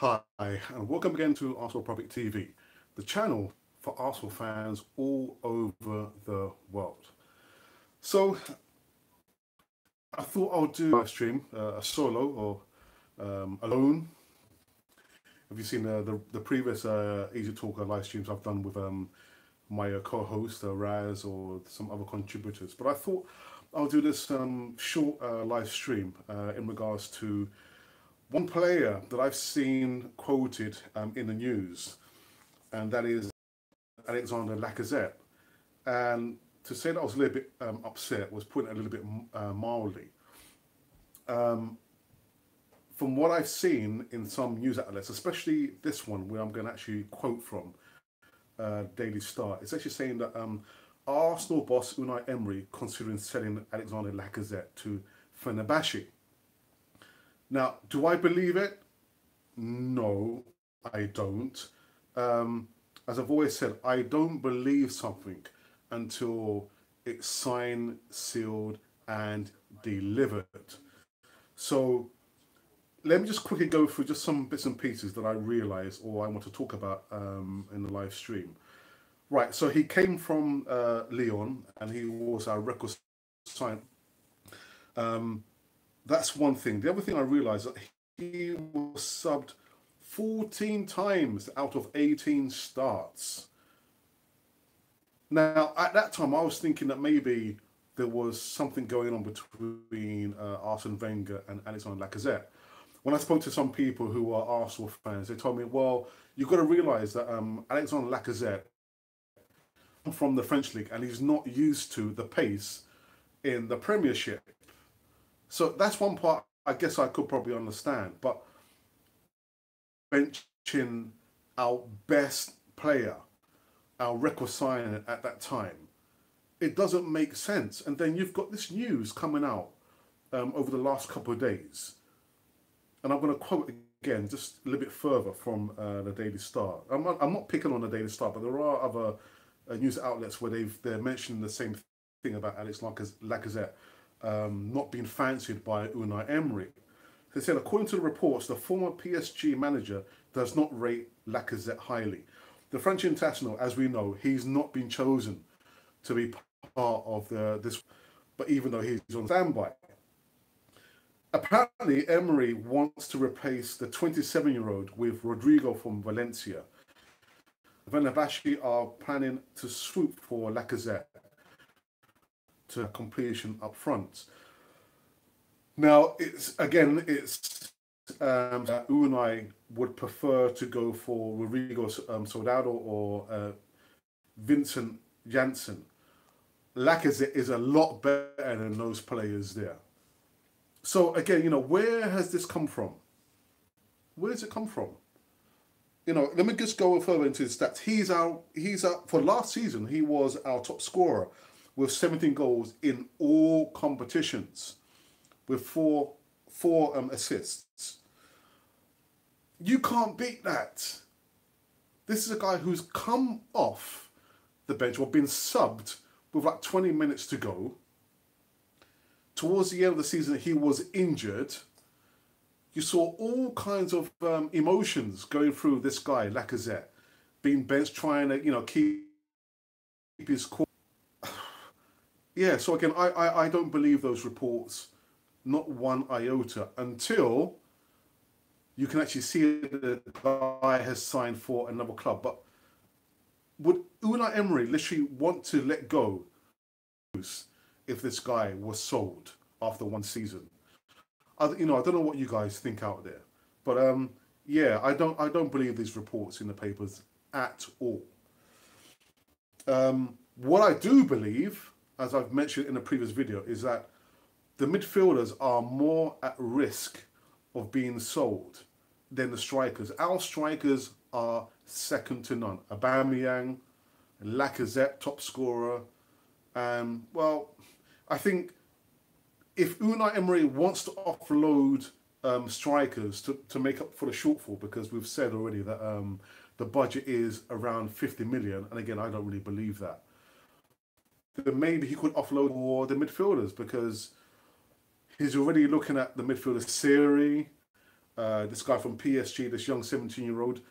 Hi, and welcome again to Arsenal Public TV, the channel for Arsenal fans all over the world. So, I thought I'll do a live stream, a solo or alone. Have you seen the previous Easy Talker live streams I've done with my co-host Raz or some other contributors? But I thought I'll do this short live stream in regards to one player that I've seen quoted in the news, and that is Alexandre Lacazette. And to say that I was a little bit upset was putting it a little bit mildly. From what I've seen in some news outlets, especially this one where I'm going to actually quote from Daily Star, it's actually saying that Arsenal boss Unai Emery considering selling Alexandre Lacazette to Fenerbahce. Now, do I believe it? No, I don't. As I've always said, I don't believe something until it's signed, sealed, and delivered. So let me just quickly go through just some bits and pieces that I realise or I want to talk about in the live stream. Right, so he came from Lyon and he was our record sign. That's one thing. The other thing I realised that he was subbed 14 times out of 18 starts. Now, at that time, I was thinking that maybe there was something going on between Arsene Wenger and Alexandre Lacazette. When I spoke to some people who are Arsenal fans, they told me, well, you've got to realise that Alexandre Lacazette from the French league and he's not used to the pace in the Premiership. So that's one part I guess I could probably understand. But benching our best player, our record signing at that time, it doesn't make sense. And then you've got this news coming out over the last couple of days. And I'm going to quote again just a little bit further from the Daily Star. I'm not picking on the Daily Star, but there are other news outlets where they're mentioning the same thing about Alex Lacazette not being fancied by Unai Emery. They said, according to the reports, the former PSG manager does not rate Lacazette highly. The French international, as we know, he's not been chosen to be part of this, but even though he's on standby. Apparently, Emery wants to replace the 27-year-old with Rodrigo from Valencia. Fenerbahce are planning to swoop for Lacazette to completion up front. Now, it's Unai would prefer to go for Rodrigo Soldado or Vincent Janssen. Lacazette is a lot better than those players there. So again, where has this come from? Where does it come from? Let me just go further into his stats. He's for last season, he was our top scorer with 17 goals in all competitions, with four assists. You can't beat that. This is a guy who's come off the bench or been subbed with like 20 minutes to go. Towards the end of the season, he was injured. You saw all kinds of emotions going through this guy, Lacazette, being benched, trying to, keep his cool. Yeah, so again, I don't believe those reports, not one iota, until you can actually see that the guy has signed for another club. But would Unai Emery literally want to let go if this guy was sold after one season? I don't know what you guys think out there, but yeah, I don't believe these reports in the papers at all. What I do believe, as I've mentioned in a previous video, is that the midfielders are more at risk of being sold than the strikers. Our strikers are second to none. Aubameyang, Lacazette, top scorer. Well, I think if Unai Emery wants to offload strikers to make up for the shortfall, because we've said already that the budget is around 50 million, and again, I don't really believe that, then maybe he could offload more the midfielders, because he's already looking at the midfielder Siri, this guy from PSG, this young 17-year-old,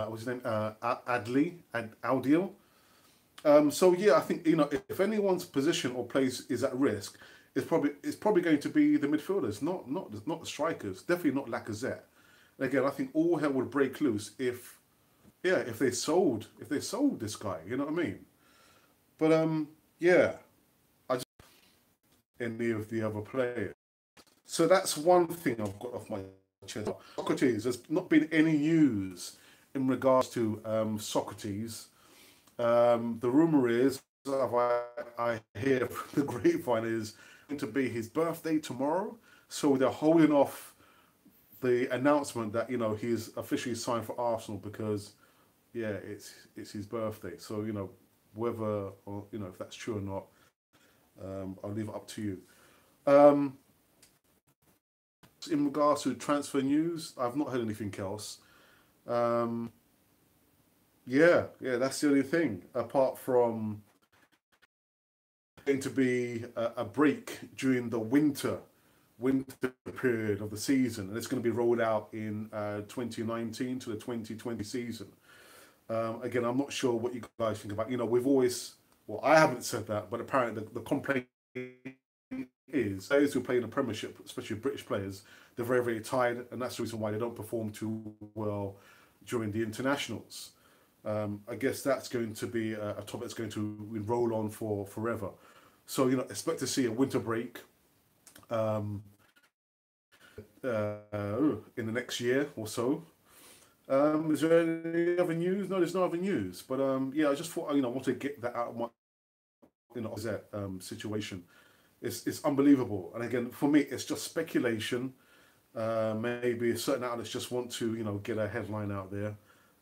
what's his name? Adil. So yeah, I think, you know, if anyone's position or place is at risk, it's probably going to be the midfielders, not the strikers. Definitely not Lacazette. And again, I think all hell would break loose if they sold this guy. You know what I mean? But yeah, I just any of the other players. So that's one thing I've got off my chest. Socrates, there's not been any news in regards to Socrates. The rumor is, I hear from the grapevine, is going to be his birthday tomorrow. So they're holding off the announcement that, you know, he's officially signed for Arsenal because, yeah, it's his birthday. So, you know, whether, or, you know, if that's true or not, I'll leave it up to you. In regards to transfer news, I've not heard anything else. Yeah, that's the only thing. Apart from going to be a break during the winter period of the season, and it's going to be rolled out in 2019 to the 2020 season. Again, I'm not sure what you guys think about. You know, we've always, well, I haven't said that, but apparently the complaint is those who play in the Premiership, especially British players, they're very, very tired, and that's the reason why they don't perform too well during the internationals. I guess that's going to be a topic that's going to roll on for forever. So, you know, expect to see a winter break in the next year or so. Is there any other news? No, there's no other news. But yeah, I just thought, you know, I want to get that out of my, you know, situation. It's unbelievable. And again, for me, it's just speculation. Maybe certain outlets just want to, you know, get a headline out there.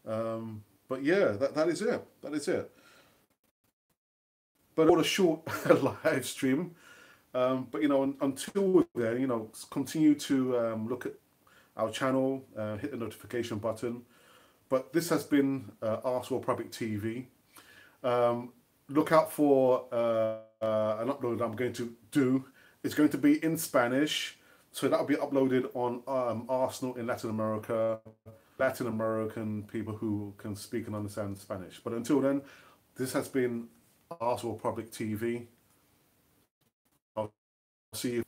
But yeah, that is it. That is it. But what a short live stream. But you know, until then, you know, continue to look at our channel, hit the notification button. But this has been Arsenal Public TV. Look out for an upload I'm going to do. It's going to be in Spanish, so that'll be uploaded on Arsenal in Latin America, Latin American people who can speak and understand Spanish. But until then, this has been Arsenal Public TV. I'll see you.